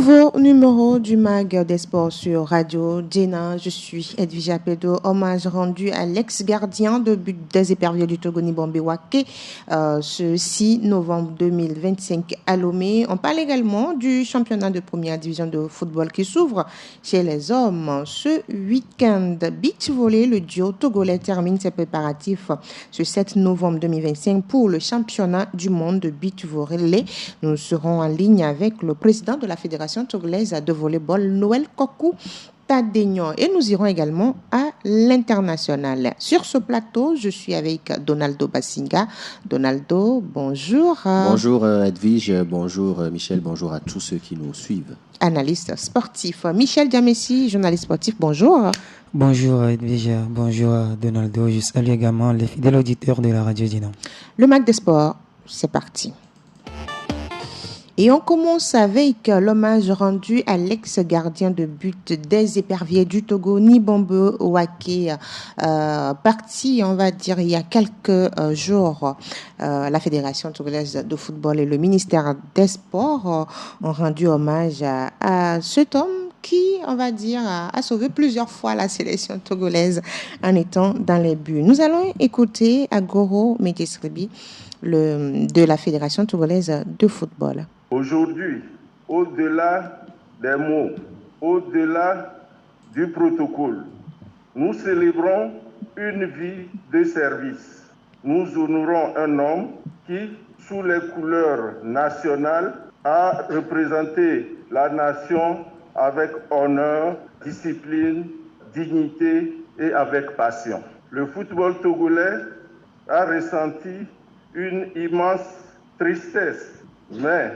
Nouveau numéro du MAG des sports sur Radio Djena. Je suis Edwige Apedo. Hommage rendu à l'ex-gardien de but des éperviers du Togo Nibombe Waké ce 6 novembre 2025 à Lomé. On parle également du championnat de première division de football qui s'ouvre chez les hommes ce week-end. Beach volley, le duo togolais termine ses préparatifs ce 7 novembre 2025 pour le championnat du monde de beach volley. Nous serons en ligne avec le président de la Fédération togolaise de volleyball, Noël Kokou Tadegnon. Et nous irons également à l'international. Sur ce plateau, je suis avec Donaldo Bassinga. Donaldo, bonjour. Bonjour Edwige, bonjour Michel, bonjour à tous ceux qui nous suivent. Analyste sportif. Michel Diamessi, journaliste sportif, bonjour. Bonjour Edwige, bonjour Donaldo. Je salue également les fidèles auditeurs de la Radio Djena. Le MAC des sports, c'est parti. Et on commence avec l'hommage rendu à l'ex-gardien de but des éperviers du Togo, Nibombe Waké, parti, on va dire, il y a quelques jours. La Fédération togolaise de football et le ministère des Sports ont rendu hommage à cet homme qui, on va dire, a sauvé plusieurs fois la sélection togolaise en étant dans les buts. Nous allons écouter Agoro Medjesribi de la Fédération togolaise de football. Aujourd'hui, au-delà des mots, au-delà du protocole, nous célébrons une vie de service. Nous honorons un homme qui, sous les couleurs nationales, a représenté la nation avec honneur, discipline, dignité et avec passion. Le football togolais a ressenti une immense tristesse, mais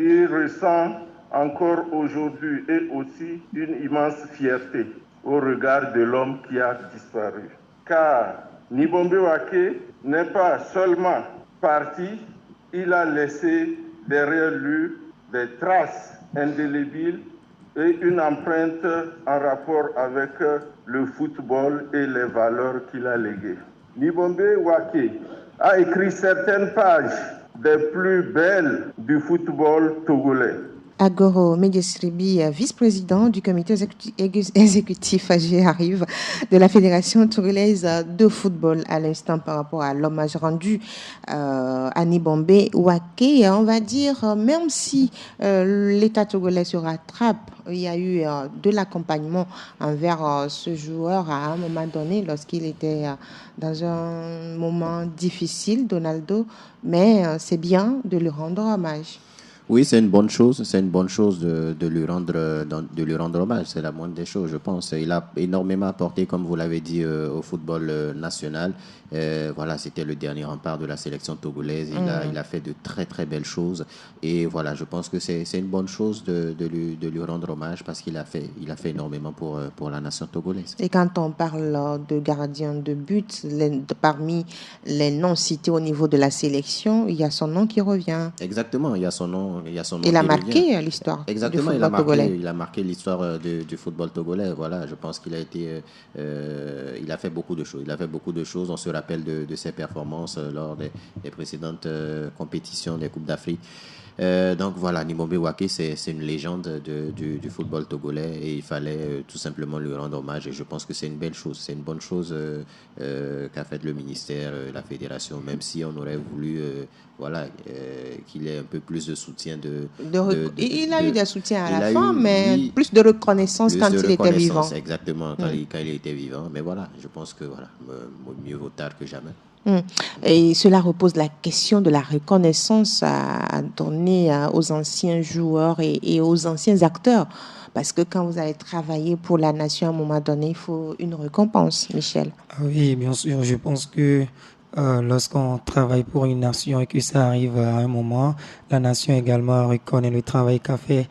il ressent encore aujourd'hui et aussi une immense fierté au regard de l'homme qui a disparu. Car Nibombe Waké n'est pas seulement parti, il a laissé derrière lui des traces indélébiles et une empreinte en rapport avec le football et les valeurs qu'il a léguées. Nibombe Waké a écrit certaines pages des plus belles du football togolais. Agoro Medjesribi, vice-président du comité exécutif, j'y arrive, de la Fédération togolaise de football à l'instant par rapport à l'hommage rendu à Nibombe Waké. On va dire, même si l'État togolais se rattrape, il y a eu de l'accompagnement envers ce joueur à un moment donné lorsqu'il était dans un moment difficile, Donaldo, mais c'est bien de lui rendre hommage. Oui, c'est une bonne chose. C'est une bonne chose de lui rendre hommage. C'est la moindre des choses, je pense. Il a énormément apporté, comme vous l'avez dit, au football national. Voilà, c'était le dernier rempart de la sélection togolaise. Il a fait de très très belles choses. Et voilà, je pense que c'est une bonne chose de lui rendre hommage parce qu'il a fait énormément pour la nation togolaise. Et quand on parle de gardien de but, parmi les noms cités au niveau de la sélection, il y a son nom qui revient. Exactement, il y a son nom. Il a marqué l'histoire. Exactement, du football togolais. Il a marqué l'histoire du football togolais. Voilà, je pense qu'il a été, il a fait beaucoup de choses. Il a fait beaucoup de choses. On se rappelle de ses performances lors des précédentes compétitions des Coupes d'Afrique. Donc voilà, Nibombe Waké, c'est une légende du football togolais et il fallait tout simplement lui rendre hommage et je pense que c'est une belle chose, c'est une bonne chose qu'a fait le ministère, la fédération, même si on aurait voulu qu'il ait un peu plus de soutien. Il a eu des soutiens à la fin, mais plus de reconnaissance quand il était vivant. Exactement, quand il était vivant. Mais voilà, je pense que mieux vaut tard que jamais. Et cela repose la question de la reconnaissance à donner aux anciens joueurs et aux anciens acteurs. Parce que quand vous allez travailler pour la nation, à un moment donné, il faut une récompense, Michel. Oui, bien sûr. Je pense que lorsqu'on travaille pour une nation et que ça arrive à un moment, la nation également reconnaît le travail qu'a fait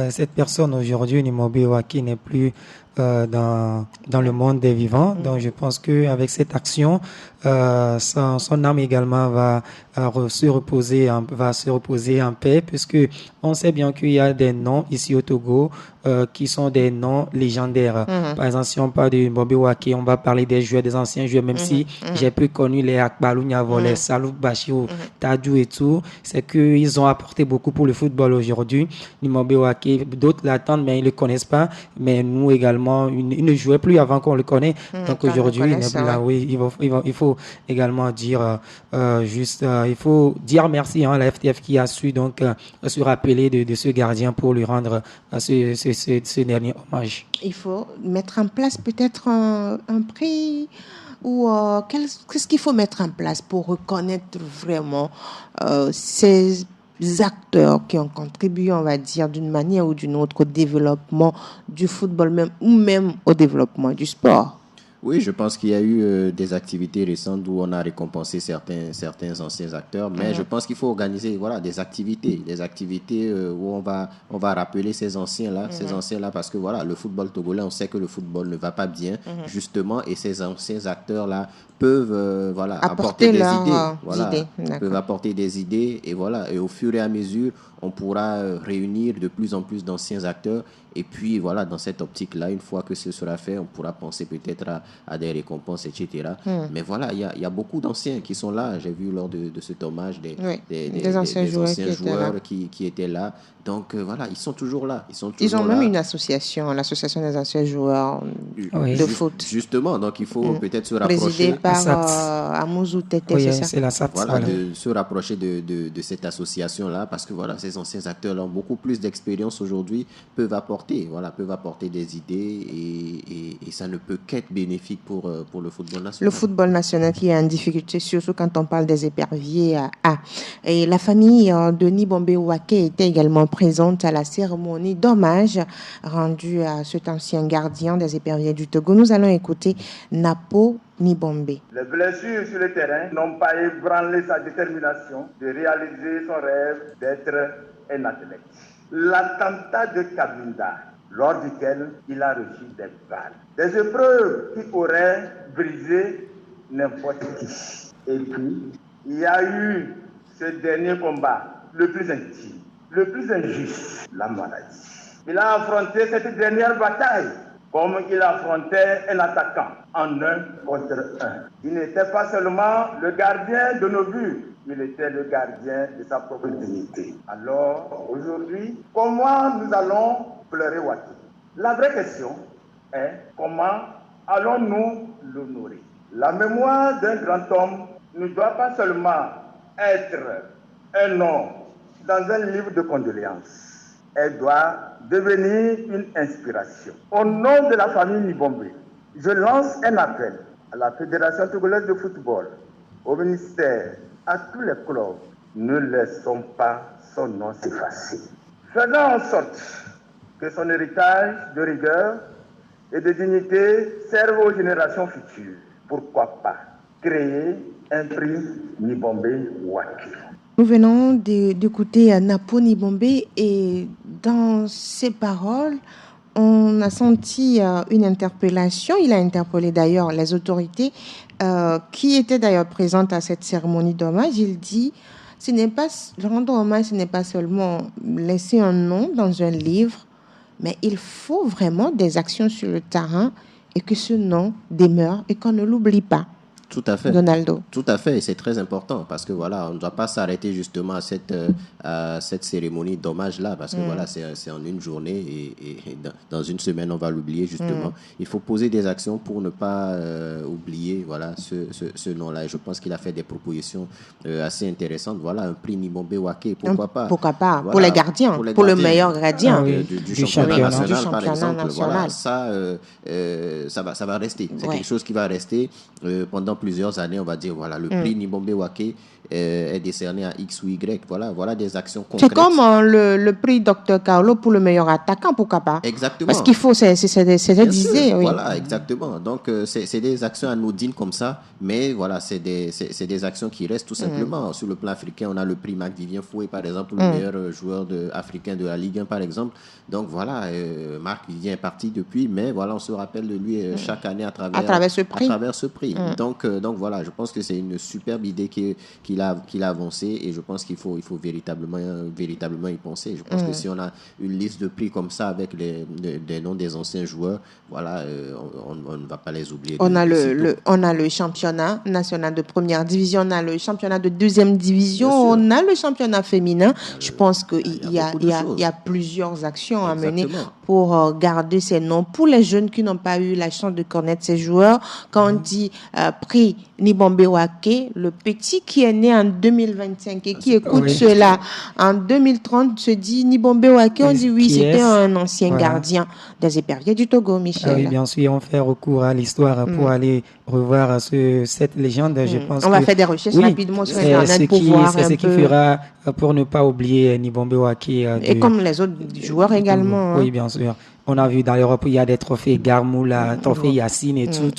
cette personne aujourd'hui. Nibombe Waké n'est plus dans le monde des vivants. Donc je pense qu'avec cette action, son âme également va se reposer en paix, puisque on sait bien qu'il y a des noms ici au Togo qui sont des noms légendaires. Par exemple, si on parle de Nibombe Waké, on va parler des joueurs, des anciens joueurs, même si j'ai plus connu les Akbalou Niavo, les Salou Bachirou, Tadjou et tout, c'est qu'ils ont apporté beaucoup pour le football aujourd'hui. Nibombe Waké Waké. D'autres l'attendent, mais ils ne le connaissent pas. Mais nous également, il ne jouait plus avant qu'on le connaît. Donc aujourd'hui, il n'est plus là. Oui, il faut également dire il faut dire merci à la FTF qui a su donc se rappeler de ce gardien pour lui rendre ce dernier hommage. Il faut mettre en place peut-être un prix ou qu'est-ce qu'il faut mettre en place pour reconnaître vraiment ces acteurs qui ont contribué, on va dire, d'une manière ou d'une autre au développement du football même, ou même au développement du sport. Oui, je pense qu'il y a eu des activités récentes où on a récompensé certains anciens acteurs, mais je pense qu'il faut organiser des activités où on va rappeler ces anciens-là, parce que voilà, le football togolais, on sait que le football ne va pas bien, justement, et ces anciens acteurs-là peuvent apporter des idées, peuvent apporter des idées, et voilà, et au fur et à mesure, on pourra réunir de plus en plus d'anciens acteurs. Et puis, voilà, dans cette optique-là, une fois que ce sera fait, on pourra penser peut-être à des récompenses, etc. Mais voilà, il y a beaucoup d'anciens qui sont là. J'ai vu lors de cet hommage des anciens joueurs qui étaient là. Donc, voilà, ils sont toujours là. Ils ont même une association, l'association des anciens joueurs de foot. Justement, donc il faut peut-être se rapprocher. Présidée par Amouzou Tete, c'est ça? C'est la SAPS. Voilà, de se rapprocher de cette association-là, parce que voilà, ces anciens acteurs ont beaucoup plus d'expérience aujourd'hui, peuvent apporter des idées et ça ne peut qu'être bénéfique pour le football national. Le football national qui est en difficulté, surtout quand on parle des éperviers. Et la famille de Nibombe Waké était également présente à la cérémonie d'hommage rendue à cet ancien gardien des éperviers du Togo. Nous allons écouter Napo Nibombe. Les blessures sur le terrain n'ont pas ébranlé sa détermination de réaliser son rêve d'être un athlète. L'attentat de Kabinda, lors duquel il a reçu des balles. Des épreuves qui auraient brisé n'importe qui. Et puis, il y a eu ce dernier combat, le plus intime, le plus injuste, la maladie. Il a affronté cette dernière bataille comme il affrontait un attaquant en 1 contre 1. Il n'était pas seulement le gardien de nos buts, il était le gardien de sa propre dignité. Alors, aujourd'hui, comment nous allons pleurer Waké? La vraie question est comment allons-nous l'honorer? La mémoire d'un grand homme ne doit pas seulement être un nom dans un livre de condoléances. Elle doit devenir une inspiration. Au nom de la famille Nibombe, je lance un appel à la Fédération togolaise de football, au ministère, à tous les clubs. Ne laissons pas son nom s'effacer. Faisons en sorte que son héritage de rigueur et de dignité serve aux générations futures. Pourquoi pas créer un prix Nibombe Waké? Nous venons d'écouter Napo Nibombe et dans ses paroles, on a senti une interpellation. Il a interpellé d'ailleurs les autorités qui étaient d'ailleurs présentes à cette cérémonie d'hommage. Il dit, rendre hommage, ce n'est pas seulement laisser un nom dans un livre, mais il faut vraiment des actions sur le terrain et que ce nom demeure et qu'on ne l'oublie pas. Tout à fait. Donaldo. Tout à fait, et c'est très important parce que voilà, on ne doit pas s'arrêter justement à cette cérémonie d'hommage-là parce que voilà, c'est en une journée et dans une semaine, on va l'oublier justement. Il faut poser des actions pour ne pas oublier voilà, ce nom-là. Et je pense qu'il a fait des propositions assez intéressantes. Voilà, un prix Nibombe Waké, pourquoi pas? Pourquoi pas? Voilà, pour les gardiens, pour le meilleur gardien du championnat national, par exemple. National. Voilà, ça va rester. C'est quelque chose qui va rester pendant plusieurs années, on va dire, voilà, le prix Nibombe Waké est décerné à X ou Y. Voilà des actions concrètes. C'est comme le prix Dr Carlo pour le meilleur attaquant, pourquoi pas? Exactement. Parce qu'il faut, c'est disé. Oui. Voilà, exactement. Donc, c'est des actions anodines comme ça, mais voilà, c'est des actions qui restent tout simplement. Sur le plan africain, on a le prix Marc-Vivien Foué, par exemple, le meilleur joueur africain de la Ligue 1, par exemple. Donc, voilà, Marc-Vivien est parti depuis, mais voilà, on se rappelle de lui chaque année à travers ce prix. Donc, donc voilà, je pense que c'est une superbe idée qu'il a avancée et je pense qu'il faut véritablement y penser. Je pense que si on a une liste de prix comme ça avec les noms des anciens joueurs, voilà, on ne va pas les oublier. On a le championnat national de première division, on a le championnat de deuxième division, on a le championnat féminin. Je pense qu'il y a plusieurs actions à mener pour garder ces noms. Pour les jeunes qui n'ont pas eu la chance de connaître ces joueurs, quand on dit prix Nibombe Wake, le petit qui est né en 2025 et qui écoute cela en 2030 se dit Nibombe Wake, on dit oui, c'était un ancien gardien des éperviers du Togo, Michel. Oui, bien sûr, on fait recours à l'histoire pour aller revoir cette légende. Je pense on va faire des recherches rapidement sur Internet pour voir c'est ce qui fera pour ne pas oublier Nibombe Wake. Et comme les autres joueurs également. Oui, bien sûr. On a vu dans l'Europe, il y a des trophées Garmoula, trophée Yacine et tout.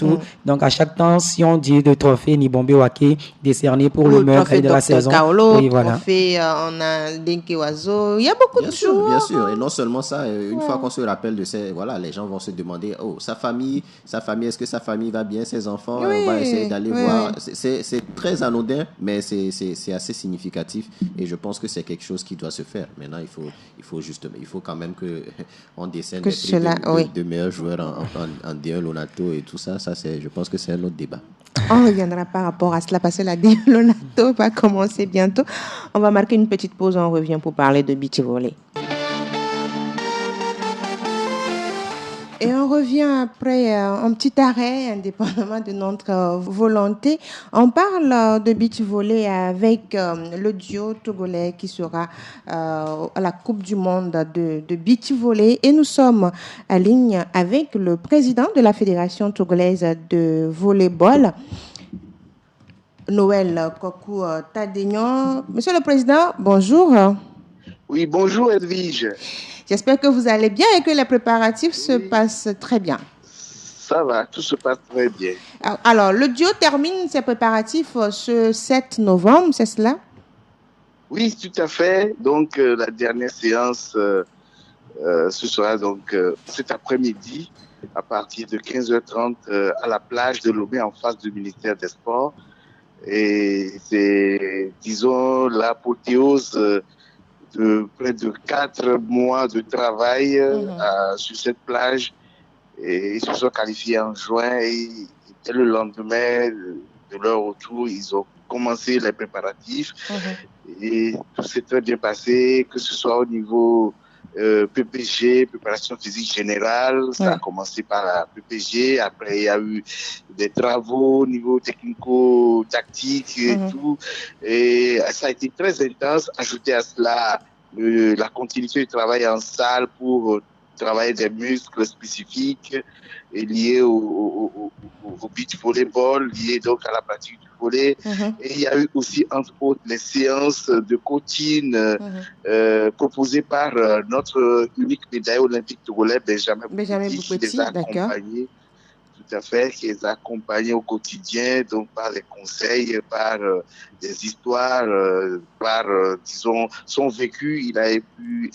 Donc, à chaque temps, si on dit de trophée Nibombe Wake décerné pour le meilleur de la saison. Kaolo, trophée, on a Denkewazo. Il y a beaucoup de joueurs. Bien sûr. Et non seulement ça, une fois qu'on se rappelle de ces, voilà, les gens vont se demander, sa famille, est-ce que sa famille va bien, ses enfants, on va essayer d'aller voir. C'est très anodin, mais c'est assez significatif. Et je pense que c'est quelque chose qui doit se faire. Maintenant, il faut quand même qu'on décerne de meilleurs joueurs en D1 Lonato et tout ça, je pense que c'est un autre débat. On reviendra par rapport à cela parce que la D1 Lonato va commencer bientôt. On va marquer une petite pause, on revient pour parler de beach volley. Et on revient après un petit arrêt, indépendamment de notre volonté. On parle de beach volley avec le duo togolais qui sera à la Coupe du Monde de beach volley. Et nous sommes en ligne avec le président de la Fédération togolaise de volleyball, Noël Kokou Tadegnon. Monsieur le Président, bonjour. Oui, bonjour Edwige. J'espère que vous allez bien et que les préparatifs se passent très bien. Ça va, tout se passe très bien. Alors, le duo termine ses préparatifs ce 7 novembre, c'est cela? Oui, tout à fait. Donc, la dernière séance, ce sera donc cet après-midi à partir de 15h30 à la plage de Lomé en face du ministère des Sports. Et c'est, disons, l'apothéose de près de 4 mois de travail sur cette plage. Et ils se sont qualifiés en juin et dès le lendemain de leur retour, ils ont commencé les préparatifs. Et tout s'est très bien passé, que ce soit au niveau PPG, préparation physique générale. Ça a commencé par la PPG. Après, il y a eu des travaux au niveau technico-tactique et tout. Et ça a été très intense. Ajouté à cela la continuité du travail en salle pour travailler des muscles spécifiques et liés au beach volleyball, liés donc à la pratique du volley. Et il y a eu aussi, entre autres, les séances de coaching proposées par notre unique médaille olympique togolais, Benjamin Boukouti, qui les a accompagnés. Tout à fait, qui les a accompagnés au quotidien, donc par les conseils, par des histoires, par, disons, son vécu. Il a pu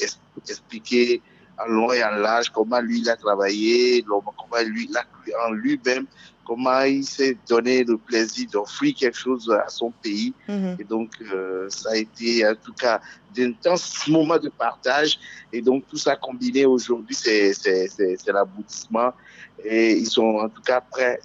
expliquer en long et en large comment lui il a travaillé, comment lui il a cru en lui-même, comment il s'est donné le plaisir d'offrir quelque chose à son pays. Et donc, ça a été en tout cas d'intenses moments de partage. Et donc, tout ça combiné aujourd'hui, c'est l'aboutissement. Et ils sont en tout cas prêts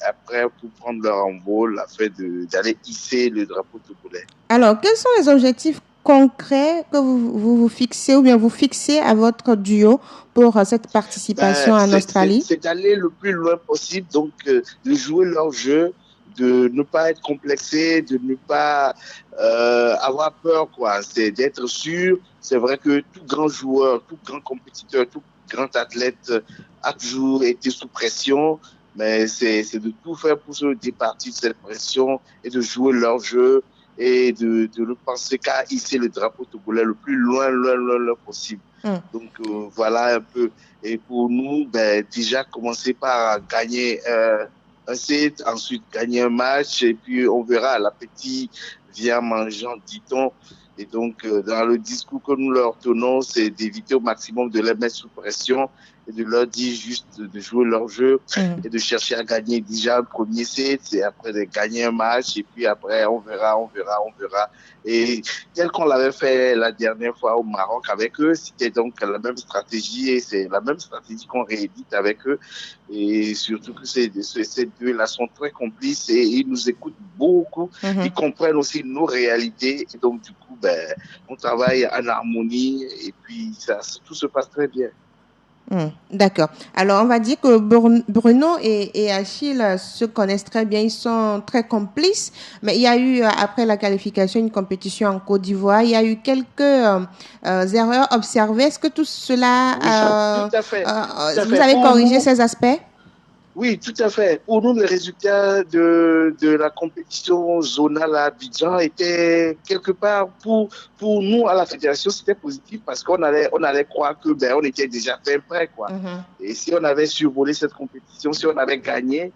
pour prendre leur envol afin d'aller hisser le drapeau togolais. Alors, quels sont les objectifs concrets que vous fixez ou bien vous fixez à votre duo pour cette participation en Australie? C'est d'aller le plus loin possible, donc de jouer leur jeu, de ne pas être complexé, de ne pas avoir peur, quoi. C'est d'être sûr. C'est vrai que tout grand joueur, tout grand compétiteur, tout grand athlète a toujours été sous pression, mais c'est de tout faire pour se départir de cette pression et de jouer leur jeu et de ne penser qu'à hisser le drapeau togolais le plus loin possible. Donc voilà un peu. Et pour nous, déjà commencer par gagner un set, ensuite gagner un match, et puis on verra, l'appétit vient mangeant, dit-on. Et donc, dans le discours que nous leur tenons, c'est d'éviter au maximum de les mettre sous pression et de leur dire juste de jouer leur jeu et de chercher à gagner déjà un premier set et après de gagner un match et puis après on verra. Et tel qu'on l'avait fait la dernière fois au Maroc avec eux, c'était donc la même stratégie et c'est la même stratégie qu'on réédite avec eux. Et surtout que ces deux-là sont très complices et ils nous écoutent beaucoup. Ils comprennent aussi nos réalités. Et donc, du coup, on travaille en harmonie et puis tout se passe très bien. D'accord. Alors, on va dire que Bruno et Achille se connaissent très bien, ils sont très complices, mais il y a eu, après la qualification, une compétition en Côte d'Ivoire, il y a eu quelques erreurs observées. Est-ce que tout cela, oui, tout à fait. Vous avez corrigé ces aspects? Oui, tout à fait. Pour nous, les résultats de la compétition zonale à Abidjan étaient quelque part pour nous à la fédération, c'était positif parce qu'on allait croire que on était déjà fait prêt quoi. Et si on avait survolé cette compétition, si on avait gagné,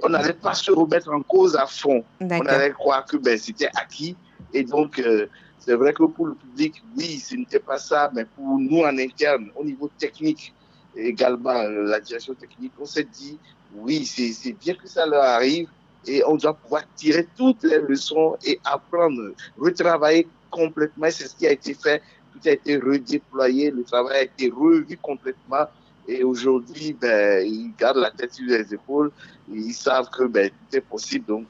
on n'allait pas se remettre en cause à fond. On allait croire que c'était acquis. Et donc c'est vrai que pour le public, oui, ce n'était pas ça, mais pour nous en interne, au niveau technique, et également la direction technique, on s'est dit, oui, c'est bien que ça leur arrive et on doit pouvoir tirer toutes les leçons et apprendre, retravailler complètement. C'est ce qui a été fait. Tout a été redéployé, le travail a été revu complètement. Et aujourd'hui, ils gardent la tête sur les épaules. Et ils savent que tout est possible. Donc,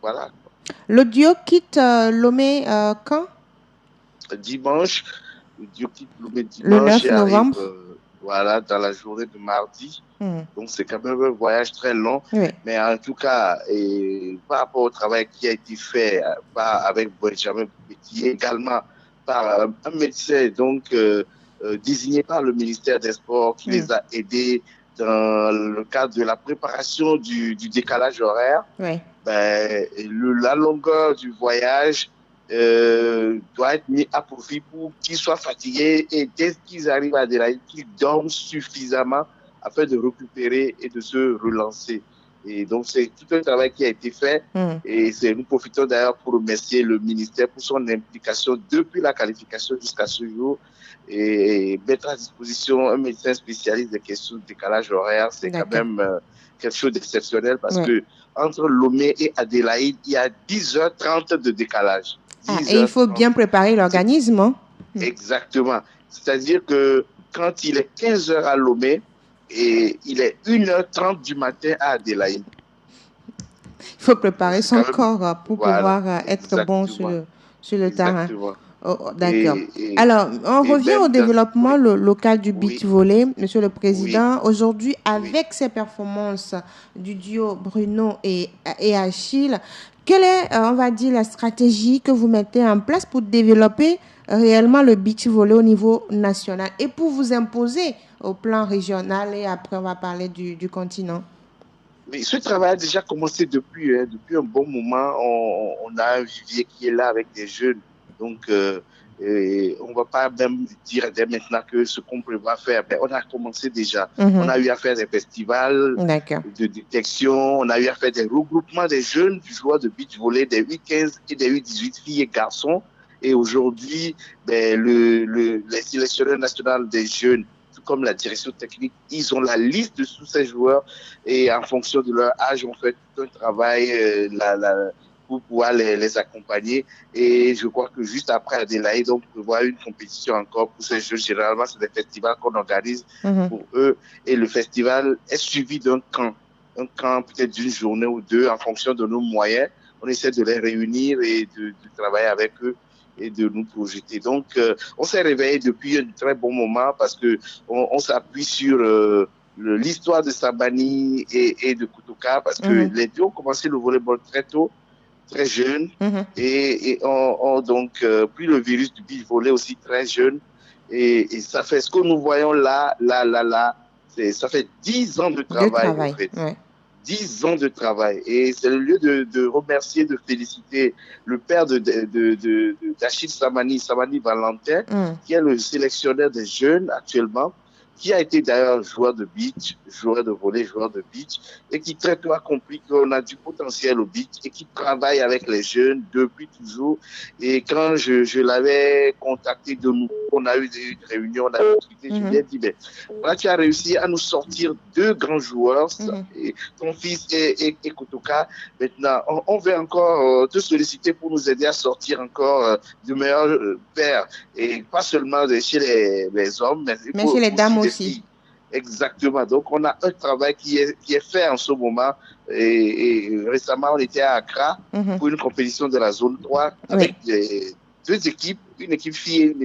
voilà. Le duo quitte Lomé quand? Dimanche. Le duo quitte Lomé dimanche. Le 9 novembre. Voilà, dans la journée de mardi. Donc, c'est quand même un voyage très long. Oui. Mais en tout cas, par rapport au travail qui a été fait avec Benjamin Petit, également par un médecin donc, désigné par le ministère des Sports qui les a aidés dans le cadre de la préparation du décalage horaire. Oui. La longueur du voyage doit être mis à profit pour qu'ils soient fatigués et dès qu'ils arrivent à Adélaïde, qu'ils dorment suffisamment afin de récupérer et de se relancer. Et donc, c'est tout un travail qui a été fait. Et nous profitons d'ailleurs pour remercier le ministère pour son implication depuis la qualification jusqu'à ce jour. Et mettre à disposition un médecin spécialiste des questions de décalage horaire, c'est quand même quelque chose d'exceptionnel parce que entre Lomé et Adélaïde, il y a 10h30 de décalage. Et il faut bien préparer l'organisme. Hein? Exactement. C'est-à-dire que quand il est 15h à Lomé, et il est 1h30 du matin à Adélaïde. Il faut préparer son corps pour pouvoir être bon sur le terrain. Oh, d'accord. Alors, on revient au développement local du beach volley, Monsieur le Président. Aujourd'hui, avec ces performances du duo Bruno et Achille, quelle est, on va dire, la stratégie que vous mettez en place pour développer réellement le beach volley au niveau national et pour vous imposer au plan régional, et après on va parler du continent? Oui, ce travail a déjà commencé depuis un bon moment. On a un vivier qui est là avec des jeunes. Donc, on ne va pas même dire dès maintenant que ce qu'on prévoit faire. On a commencé déjà. On a eu à faire des festivals de détection. On a eu à faire des regroupements des jeunes du joueur de beach volley, des U15 et des U18 filles et garçons. Et aujourd'hui, les sélectionneurs nationaux des jeunes, tout comme la direction technique, ils ont la liste de tous ces joueurs et en fonction de leur âge, on fait tout un travail pour pouvoir les accompagner. Et je crois que juste après Adélaïde, on prévoit une compétition encore pour ces jeunes. Généralement, c'est des festivals qu'on organise pour eux. Et le festival est suivi d'un camp. Un camp peut-être d'une journée ou deux en fonction de nos moyens. On essaie de les réunir et de travailler avec eux et de nous projeter. Donc, on s'est réveillé depuis un très bon moment parce que on s'appuie sur l'histoire de Sabani et de Koutouka parce que les deux ont commencé le volleyball très tôt, très jeunes, et ont donc pris le virus du beach volley aussi très jeune. Et ça fait ce que nous voyons là, ça fait 10 ans de travail. En fait. 10 ans de travail. Et c'est le lieu de remercier, de féliciter le père d'Achille Samani Valentin, qui est le sélectionneur des jeunes actuellement, qui a été d'ailleurs joueur de beach, joueur de volley, joueur de beach, et qui très tôt a compris qu'on a du potentiel au beach et qui travaille avec les jeunes depuis toujours. Et quand je l'avais contacté de nouveau, on a eu des réunions, on a discuté, je lui ai dit, ben, voilà, tu as réussi à nous sortir 2 grands joueurs, et ton fils et Kotoka. Maintenant, on veut encore te solliciter pour nous aider à sortir encore de meilleurs pères, et pas seulement chez les hommes, mais chez les dames aussi. Filles. Exactement. Donc, on a un travail qui est fait en ce moment. Et récemment, on était à Accra pour une compétition de la zone 3 avec 2 équipes, une équipe fille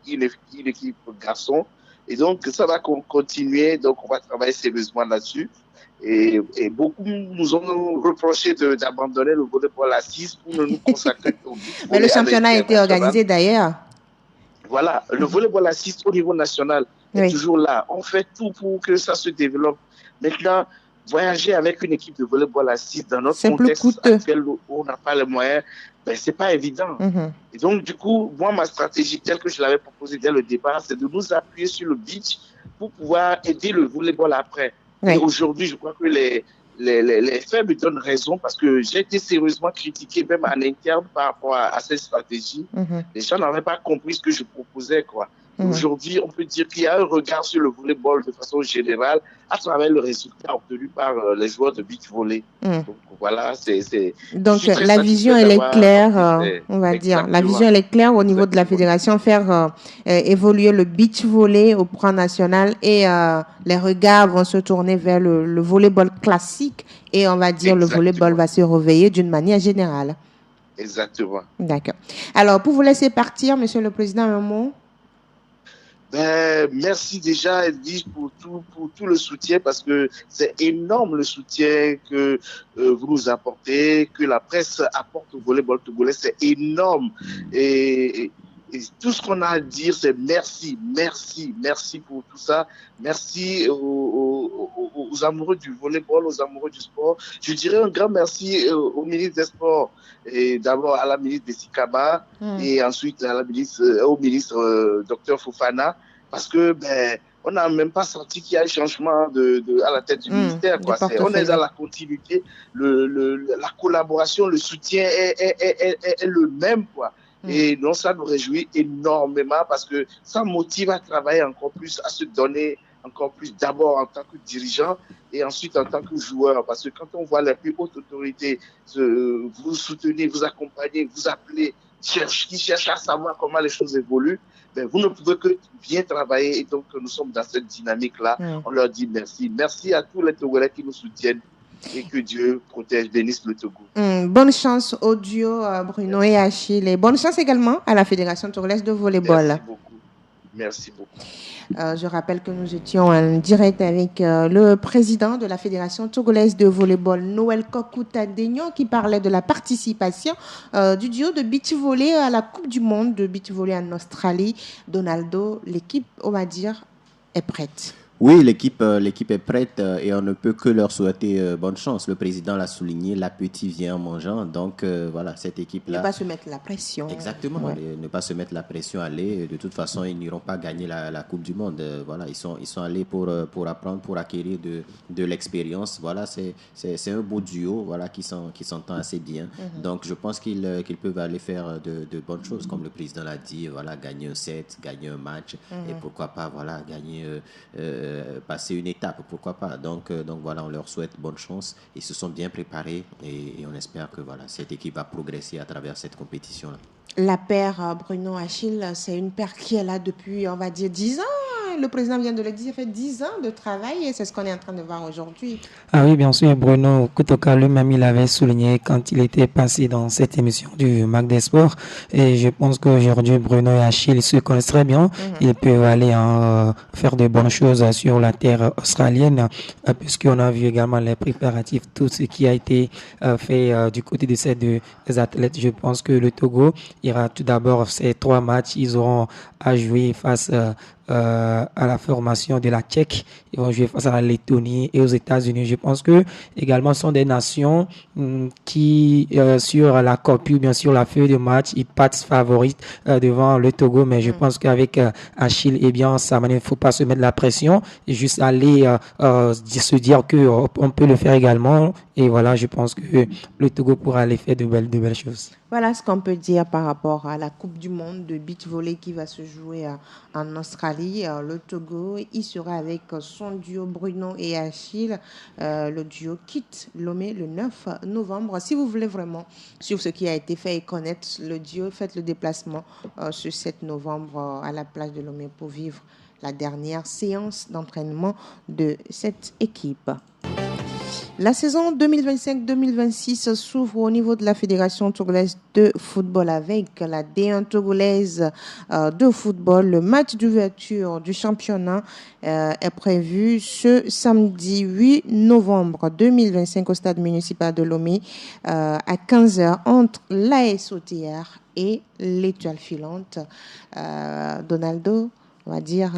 et une équipe garçon. Et donc, ça va continuer. Donc, on va travailler sérieusement là-dessus. Et beaucoup nous ont reproché d'abandonner le volleyball assise pour ne nous consacrer au beach. Mais le championnat a été organisé d'ailleurs. Voilà, le volleyball assise au niveau national est toujours là. On fait tout pour que ça se développe. Maintenant, voyager avec une équipe de volleyball assise dans notre contexte actuel où on n'a pas les moyens, ben, c'est pas évident. Et donc, du coup, moi, ma stratégie telle que je l'avais proposée dès le départ, c'est de nous appuyer sur le beach pour pouvoir aider le volleyball après. Et aujourd'hui, je crois que les faits me donnent raison parce que j'ai été sérieusement critiqué même en interne par rapport à cette stratégie. Les gens n'avaient pas compris ce que je proposais, quoi. Aujourd'hui, on peut dire qu'il y a un regard sur le volleyball de façon générale à travers le résultat obtenu par les joueurs de beach volley. Donc voilà, Donc la vision, elle est claire, on va dire. La vision, elle est claire au niveau de la fédération, faire évoluer le beach volley au plan national et les regards vont se tourner vers le volleyball classique et on va dire le volleyball va se réveiller d'une manière générale. Exactement. D'accord. Alors, pour vous laisser partir, Monsieur le Président, un mot? Ben, merci déjà, Edwige, pour tout le soutien, parce que c'est énorme le soutien que vous nous apportez, que la presse apporte au volleyball togolais, c'est énorme. Et tout ce qu'on a à dire, c'est merci pour tout ça. Merci aux amoureux du volleyball, aux amoureux du sport. Je dirais un grand merci au ministre des Sports, et d'abord à la ministre Bessie Kaba, et ensuite à au ministre Dr Fofana, parce que on n'a même pas senti qu'il y a un changement à la tête du ministère. Quoi. On est dans la continuité, la collaboration, le soutien est le même, quoi. Et donc, ça nous réjouit énormément parce que ça motive à travailler encore plus, à se donner encore plus, d'abord en tant que dirigeant et ensuite en tant que joueur. Parce que quand on voit les plus hautes autorités vous soutenir, vous accompagner, vous appeler, qui cherchent à savoir comment les choses évoluent, vous ne pouvez que bien travailler. Et donc, nous sommes dans cette dynamique-là. On leur dit merci. Merci à tous les Togolais qui nous soutiennent. Et que Dieu protège, bénisse le Togo. Bonne chance au duo Bruno et Achille. Et bonne chance également à la Fédération togolaise de volleyball. Merci beaucoup. Merci beaucoup. Je rappelle que nous étions en direct avec le président de la Fédération togolaise de volleyball, Noël Kokoutadegno, qui parlait de la participation du duo de beach volley à la Coupe du Monde de beach volley en Australie. Donaldo, l'équipe, on va dire, est prête. Oui, l'équipe est prête et on ne peut que leur souhaiter bonne chance. Le président l'a souligné, l'appétit vient en mangeant. Donc voilà, cette équipe-là... Ne pas se mettre la pression. Exactement, ne pas se mettre la pression à aller. De toute façon, ils n'iront pas gagner la Coupe du Monde. Voilà, ils sont allés pour apprendre, pour acquérir de l'expérience. Voilà, c'est un beau duo, voilà, qui s'entend assez bien. Donc je pense qu'ils peuvent aller faire de bonnes choses, comme le président l'a dit. Voilà, gagner un set, gagner un match et pourquoi pas, voilà, gagner... passer une étape, pourquoi pas. Donc voilà, on leur souhaite bonne chance. Ils se sont bien préparés et on espère que voilà, cette équipe va progresser à travers cette compétition-là. La paire Bruno Achille, c'est une paire qui est là depuis, on va dire, 10 ans. Le président vient de le dire, ça fait 10 ans de travail et c'est ce qu'on est en train de voir aujourd'hui. Ah oui, bien sûr, Bruno Kotoka lui-même, il avait souligné quand il était passé dans cette émission du Mag des Sports. Et je pense qu'aujourd'hui, Bruno et Achille se connaissent très bien. Ils peuvent aller faire de bonnes choses sur la terre australienne, puisqu'on a vu également les préparatifs, tout ce qui a été fait du côté de ces deux athlètes. Je pense que le Togo ira tout d'abord ces 3 matchs. Ils auront à jouer face à la formation de la Tchèque. Ils vont jouer face à la Lettonie et aux États-Unis. Je pense que également ce sont des nations qui, sur la copie ou bien sur la feuille de match, ils partent favorites devant le Togo. Mais je pense qu'avec Achille, eh bien, ça, il ne faut pas se mettre la pression et juste aller se dire que on peut le faire également. Et voilà, je pense que le Togo pourra aller faire de belles choses. Voilà ce qu'on peut dire par rapport à la Coupe du Monde de beach volley qui va se jouer en Australie. Le Togo, il sera avec son duo Bruno et Achille. Le duo quitte Lomé le 9 novembre. Si vous voulez vraiment suivre ce qui a été fait et connaître le duo, faites le déplacement ce 7 novembre à la plage de Lomé pour vivre la dernière séance d'entraînement de cette équipe. La saison 2025-2026 s'ouvre au niveau de la Fédération togolaise de football avec la D1 togolaise de football. Le match d'ouverture du championnat est prévu ce samedi 8 novembre 2025 au stade municipal de Lomé à 15h entre l'AS OTR et l'Étoile filante. Donaldo, on va dire,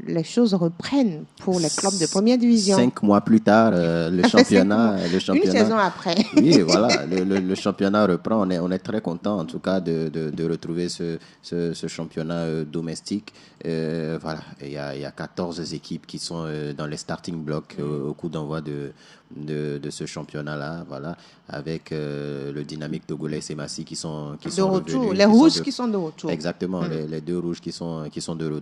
les choses reprennent pour les clubs de première division. 5 mois plus tard, le championnat. Une saison après. Oui, voilà, le championnat reprend. On est très content, en tout cas, de retrouver ce championnat domestique. Voilà, il y a 14 équipes qui sont dans les starting blocks au coup d'envoi de ce championnat-là, voilà, avec le Dynamique togolais et Massi qui sont de retour, revenus, les rouges qui sont de retour. Exactement, les deux rouges qui sont de retour.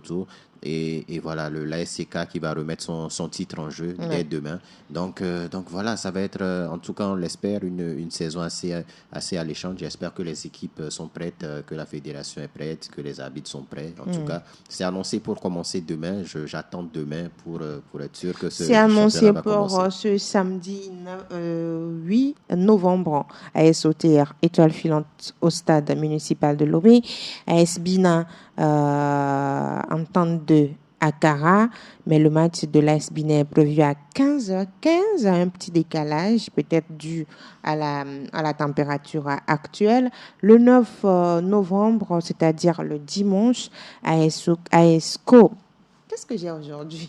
Et voilà, l'ASCK qui va remettre son titre en jeu dès demain. Donc voilà, ça va être, en tout cas, on l'espère, une saison assez alléchante. J'espère que les équipes sont prêtes, que la fédération est prête, que les arbitres sont prêts. En tout cas, c'est annoncé pour commencer demain. J'attends demain pour être sûr que c'est annoncé pour ce samedi 8 novembre. AS OTR, Étoile filante au stade municipal de Lomé. AS Bina Entente de Akara, mais le match de l'AS Bina est prévu à 15h15, un petit décalage peut-être dû à la température actuelle. Le 9 novembre, c'est-à-dire le dimanche, ASCO. Qu'est-ce que j'ai aujourd'hui?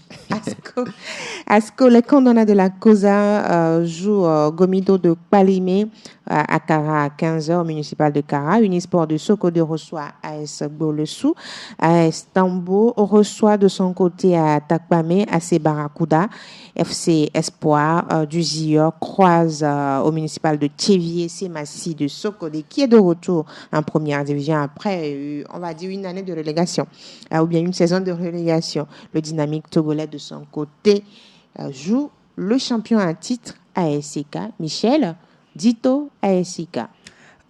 Asco, les condamnés de la Cosa jouent Gomido de Palimé à Kara à 15h au municipal de Kara. Unisport de Soko de reçoit AS Bolesou. AS Tambo reçoit de son côté à Takpame AC Barracuda. FC Espoir du Zior croise au municipal de Tchévier Semassi de Sokode qui est de retour en première division après, on va dire, une année de relégation ou bien une saison de relégation. Le Dynamique togolais de son côté joue le champion en titre ASK Michel Dito ASK.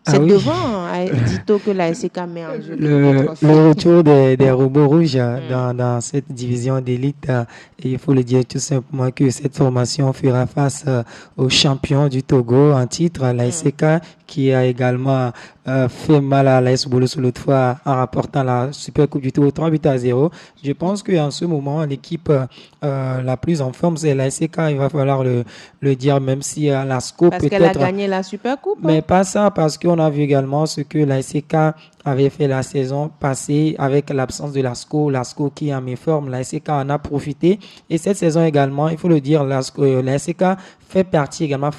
C'est devant Dito que l'ASK met en jeu le retour des robots rouges dans cette division d'élite. Il faut le dire tout simplement que cette formation fera face au champion du Togo en titre, l'ASK, qui a également fait mal à l'AS Bolesou l'autre fois en rapportant la Super Coupe du Togo 3-0. Je pense qu'en ce moment, l'équipe la plus en forme, c'est l'ASK. Il va falloir le dire, même si l'ASCO peut-être... Parce qu'elle a gagné la Super Coupe. Mais pas ça, parce qu'on a vu également ce que l'ASK avait fait la saison passée avec l'absence de l'ASCO qui a mis forme. L'ASK en a profité. Et cette saison également, il faut le dire, l'ASK fait partie également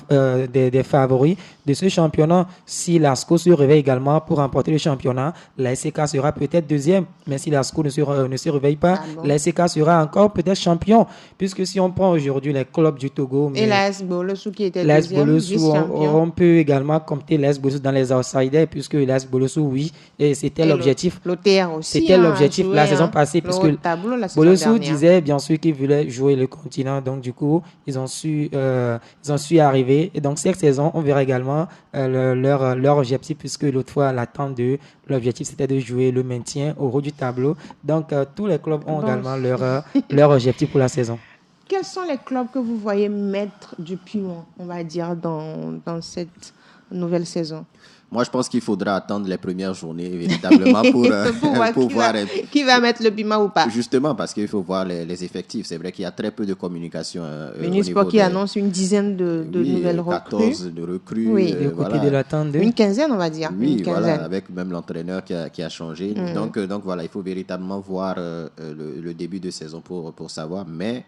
des favoris de ce championnat. Si l'ASCO se réveille également pour remporter le championnat, l'ASK sera peut-être deuxième. Mais si l'ASCO ne se réveille pas, l'ASK sera encore peut-être champion. Puisque si on prend aujourd'hui les clubs du Togo... Et l'AS Bolesou qui était deuxième, on peut également compter l'AS Bolesou dans les outsiders, puisque l'AS Bolesou, oui, et c'était l'objectif. L'OTR aussi. C'était l'objectif la saison passée, puisque Bolesou disait bien sûr qu'ils voulaient jouer le continent. Donc du coup, ils ont su arriver. Et donc cette saison, on verra également leur objectif, puisque l'autre fois, l'attente de l'objectif, c'était de jouer le maintien au haut du tableau. Donc tous les clubs ont également leur objectif pour la saison. Quels sont les clubs que vous voyez mettre du piment, on va dire, dans cette nouvelle saison? Moi, je pense qu'il faudra attendre les premières journées, véritablement, pour voir qui va mettre le bima ou pas. Justement, parce qu'il faut voir les effectifs. C'est vrai qu'il y a très peu de communication. Unisport qui annonce une dizaine de nouvelles 14 de recrues. Oui, du côté de l'attente. Une quinzaine, on va dire. Oui, une voilà, avec même l'entraîneur qui a changé. Donc voilà, il faut véritablement voir le début de saison pour savoir. Mais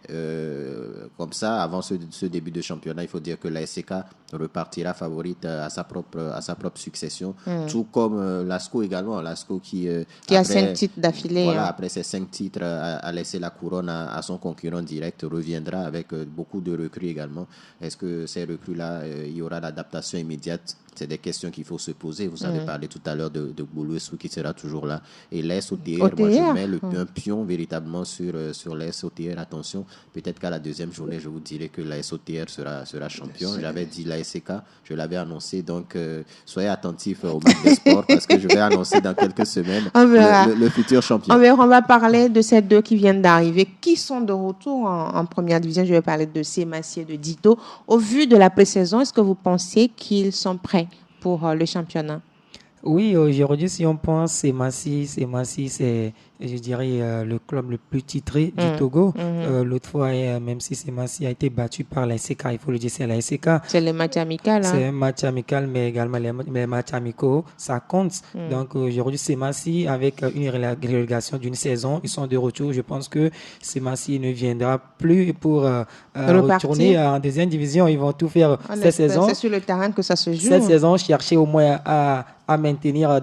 comme ça, avant ce début de championnat, il faut dire que la SCK repartira favorite à sa propre succession. Tout comme l'ASCO également. L'ASCO qui a 5 titres d'affilée. Voilà, après ces 5 titres, a laissé la couronne à son concurrent direct, reviendra avec beaucoup de recrues également. Est-ce que ces recrues-là, il y aura l'adaptation immédiate? C'est des questions qu'il faut se poser. Vous avez parlé tout à l'heure de Boulouessou qui sera toujours là. Et l'AS OTR, moi je mets un pion véritablement sur l'AS OTR. Attention, peut-être qu'à la deuxième journée, je vous dirai que l'AS OTR sera champion. J'avais dit l'ASK, je l'avais annoncé. Donc, soyez attentifs au match des sports parce que je vais annoncer dans quelques semaines le futur champion. On va parler de ces deux qui viennent d'arriver, qui sont de retour en première division. Je vais parler de Semassi et de Dito. Au vu de la pré-saison, est-ce que vous pensez qu'ils sont prêts pour le championnat? Oui, aujourd'hui, si on pense Semassi, c'est, je dirais, le club le plus titré du Togo. L'autre fois, même si Semassi a été battu par la SCK, il faut le dire, c'est la SCK. C'est le match amical. C'est un match amical, mais également les matchs amicaux, ça compte. Donc aujourd'hui, Semassi, avec une relégation d'une saison, ils sont de retour. Je pense que Semassi ne viendra plus pour retourner en deuxième division. Ils vont tout faire cette saison. C'est sur le terrain que ça se joue. Cette saison, chercher au moins à se maintenir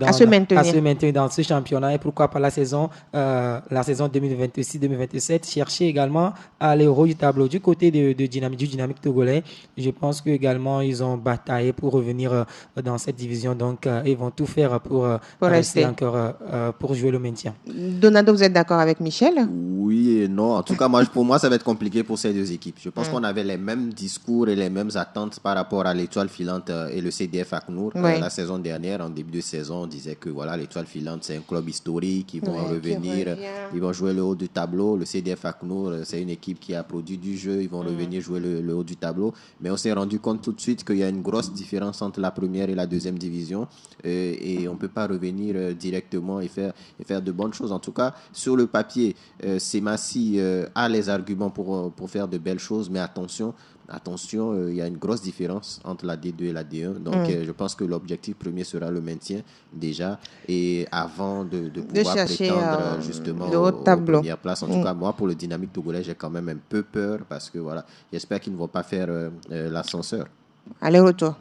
dans ce championnat et pourquoi pas la saison 2026-2027 chercher également à aller au haut du tableau du côté du dynamique togolais. Je pense que également ils ont bataillé pour revenir dans cette division, donc ils vont tout faire pour rester encore pour jouer le maintien. Donado, vous êtes d'accord avec Michel? Oui et non. En tout cas, pour moi, ça va être compliqué pour ces deux équipes. Je pense qu'on avait les mêmes discours et les mêmes attentes par rapport à l'Étoile filante et le CDF ACNUR la saison dernière. En début de saison, on disait que voilà, l'Étoile filante, c'est un club historique, ils vont revenir, ils vont jouer le haut du tableau. Le CDF ACNUR, c'est une équipe qui a produit du jeu, ils vont revenir jouer le haut du tableau. Mais on s'est rendu compte tout de suite qu'il y a une grosse différence entre la première et la deuxième division et on ne peut pas revenir directement et faire de bonnes choses. En tout cas, sur le papier, Semassi a les arguments pour faire de belles choses, mais attention, il y a une grosse différence entre la D2 et la D1. Donc, je pense que l'objectif premier sera le maintien déjà et avant de pouvoir prétendre justement aux premières places. En tout cas, moi, pour le Dynamique togolais, j'ai quand même un peu peur parce que voilà, j'espère qu'ils ne vont pas faire l'ascenseur. Aller-retour.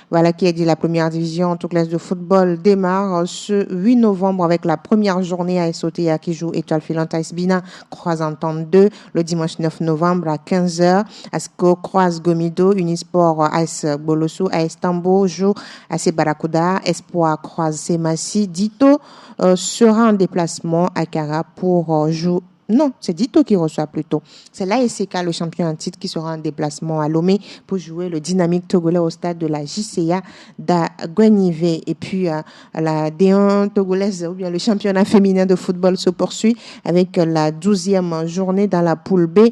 Voilà qui est dit. La première division tout classe de football démarre ce 8 novembre avec la première journée à SOTA qui joue Étoile filante AS Bina croise Entente 2 le dimanche 9 novembre à 15h. ASCO croise Gomido, Unisport AS Bolosso, AS Tambo joue AS Barracuda, Espoir croise Semassi. Dito sera en déplacement à Kara pour jouer. Non, c'est Dito qui reçoit plutôt. C'est l'ASK, le champion en titre, qui sera en déplacement à Lomé pour jouer le Dynamique togolais au stade de la JCA d'Aguenivé. Et puis, la D1 togolaise, ou bien le championnat féminin de football se poursuit avec la 12e journée dans la poule B.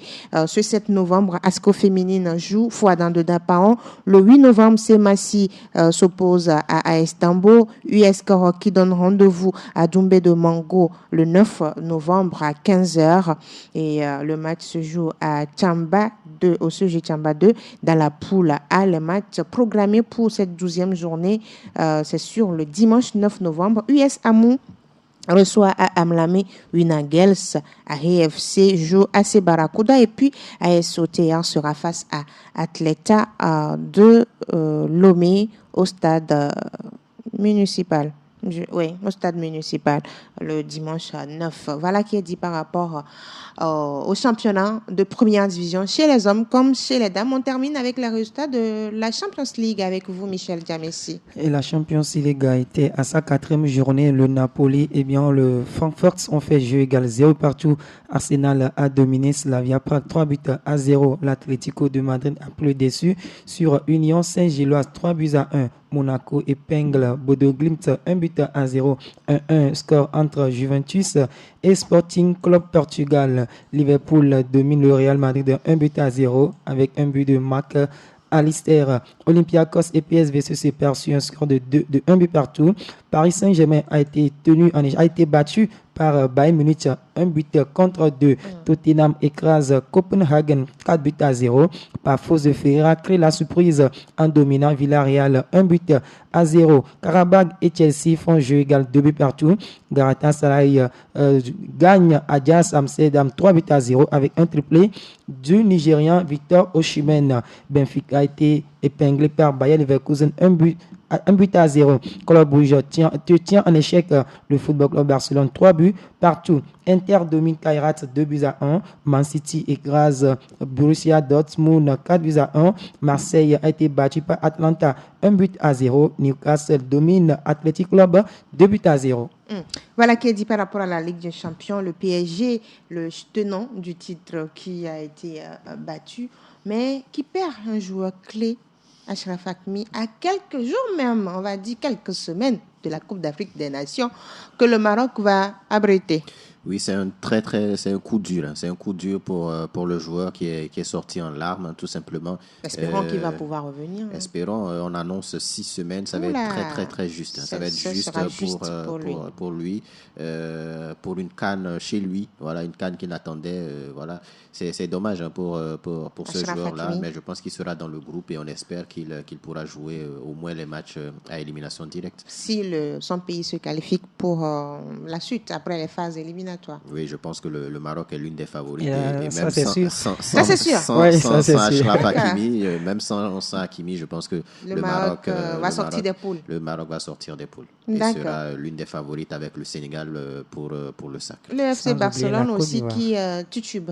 Ce 7 novembre, ASCO féminine joue Fouadan de Dapaon. Le 8 novembre, Semassi s'oppose à AS Tambo. US Koro qui donne rendez-vous à Doumbé de Mango le 9 novembre à 15h. Et le match se joue à Tchamba 2, au CG Tchamba 2, dans la poule A. Le match programmé pour cette 12e journée, c'est sur le dimanche 9 novembre. US Amou reçoit à Amlamé Winagels, à AFC joue à Barracuda et puis AS OTR sera face à Atleta de Lomé au stade municipal. Au stade municipal, le dimanche 9. Voilà qui est dit par rapport au championnat de première division chez les hommes comme chez les dames. On termine avec les résultats de la Champions League avec vous, Michel Diamessi. Et la Champions League a été à sa 4e journée. Le Napoli et bien le Francfort ont fait jeu égal 0 partout. Arsenal a dominé Slavia Prague 3-0. L'Atlético de Madrid a plus déçu sur Union Saint-Gilloise 3-1. Monaco épingle Bodo Glimt 1-0. 1-1 score entre Juventus et Sporting Club Portugal. Liverpool domine le Real Madrid 1-0 avec un but de Marc Alistair. Olympiakos et PSV se séparent sur un score de 1 but partout. Paris Saint-Germain a été battu par Bayern Munich 1 but contre 2. Tottenham écrase Copenhagen 4 buts à 0. Pafos de Ferreira crée la surprise en dominant Villarreal 1 but à 0. Karabakh et Chelsea font jeu égal 2 buts partout. Galatasaray gagne Ajax Amsterdam 3 buts à 0 avec un triplé du Nigérian Victor Osimhen. Benfica a été épinglé par Bayer Leverkusen 1 but à 0. Club Brugge tient en échec le Football Club Barcelone 3 buts partout. Inter domine Kairat 2 buts à 1. Man City écrase Borussia Dortmund 4 buts à 1. Marseille a été battu par Atlanta 1 but à 0. Newcastle domine Athletic Club 2 buts à 0. Voilà qui est dit par rapport à la Ligue des Champions. Le PSG, le tenant du titre qui a été battu, mais qui perd un joueur clé, Achraf Hakimi, à quelques jours même, on va dire quelques semaines de la Coupe d'Afrique des Nations que le Maroc va abriter. Oui, c'est un coup dur. C'est un coup dur pour le joueur qui est sorti en larmes, tout simplement. Espérons qu'il va pouvoir revenir. Espérons. On annonce 6 semaines. Ça va être très, très, très juste. Ça va être juste pour lui. Pour une CAN chez lui. Voilà, une CAN qu'il attendait. Voilà. C'est dommage pour ce joueur-là, mais je pense qu'il sera dans le groupe et on espère qu'il pourra jouer au moins les matchs à élimination directe. Si son pays se qualifie pour la suite, après les phases éliminatoires. Oui, je pense que le Maroc est l'une des favorites. Et même ça, c'est sûr. Ça, c'est sûr. Sans Achraf Hakimi, même sans Hakimi, je pense que le Maroc va sortir des poules. Le Maroc va sortir des poules. Et sera l'une des favorites avec le Sénégal pour le sac. Le FC Barcelone aussi qui titube.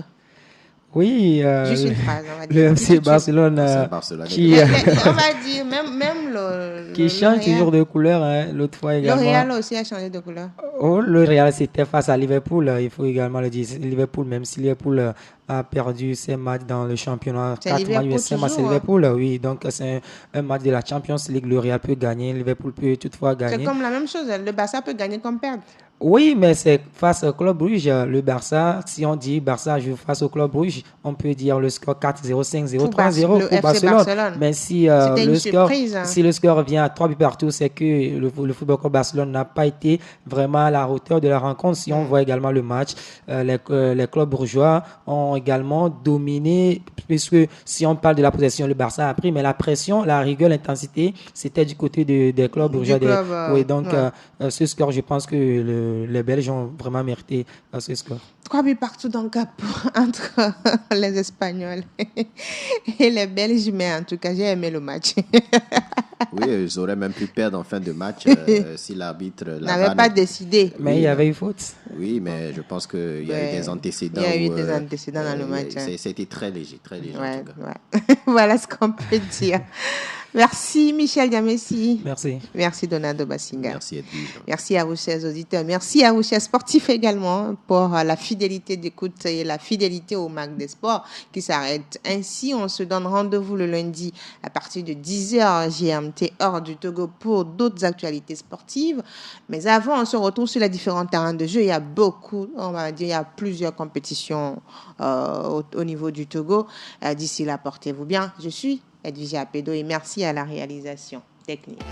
Oui, juste une phrase, on va dire. Le FC Barcelone, qui, on va dire, même qui change toujours de couleur. Hein, l'autre fois également. Le Real aussi a changé de couleur. Oh, le Real, c'était face à Liverpool. Il faut également le dire. Liverpool, même si Liverpool a perdu ses matchs dans le championnat. 4 matchs, 5 matchs, c'est Liverpool. Oui, donc c'est un match de la Champions League. Le Real peut gagner. Liverpool peut toutefois gagner. C'est comme la même chose. Le Barça peut gagner comme perdre. Oui, mais c'est face au Club Brugge. Le Barça, si on dit Barça joue face au Club Brugge, on peut dire le score 4-0, 5-0, 3-0 pour Barcelone. Mais si le score revient à 3 buts partout, c'est que le Football Club Barcelone n'a pas été vraiment à la hauteur de la rencontre. Si on voit également le match, les clubs bourgeois ont également dominé, puisque si on parle de la possession, le Barça a pris, mais la pression, la rigueur, l'intensité, c'était du côté des clubs bourgeois. Oui, donc ce score, je pense que les Belges ont vraiment mérité ce score. 3 buts partout donc entre les Espagnols et les Belges, mais en tout cas, j'ai aimé le match. Oui, ils auraient même pu perdre en fin de match si l'arbitre n'avait pas décidé. Mais il y avait eu faute. Oui, mais je pense qu'il y a eu des antécédents. Il y a eu des antécédents dans le match. C'était très léger, en tout cas. Voilà ce qu'on peut dire. Merci Michel Diamessi. Merci. Merci Donado Bassinga. Merci Edwige. Merci à vous chers auditeurs. Merci à vous chers sportifs également pour la fidélité d'écoute et la fidélité au Mag des Sports qui s'arrête ainsi. On se donne rendez-vous le lundi à partir de 10h GMT hors du Togo pour d'autres actualités sportives. Mais avant, on se retrouve sur les différents terrains de jeu. Il y a il y a plusieurs compétitions au niveau du Togo. D'ici là, portez-vous bien. Je suis Edwige Apedo et merci à la réalisation technique.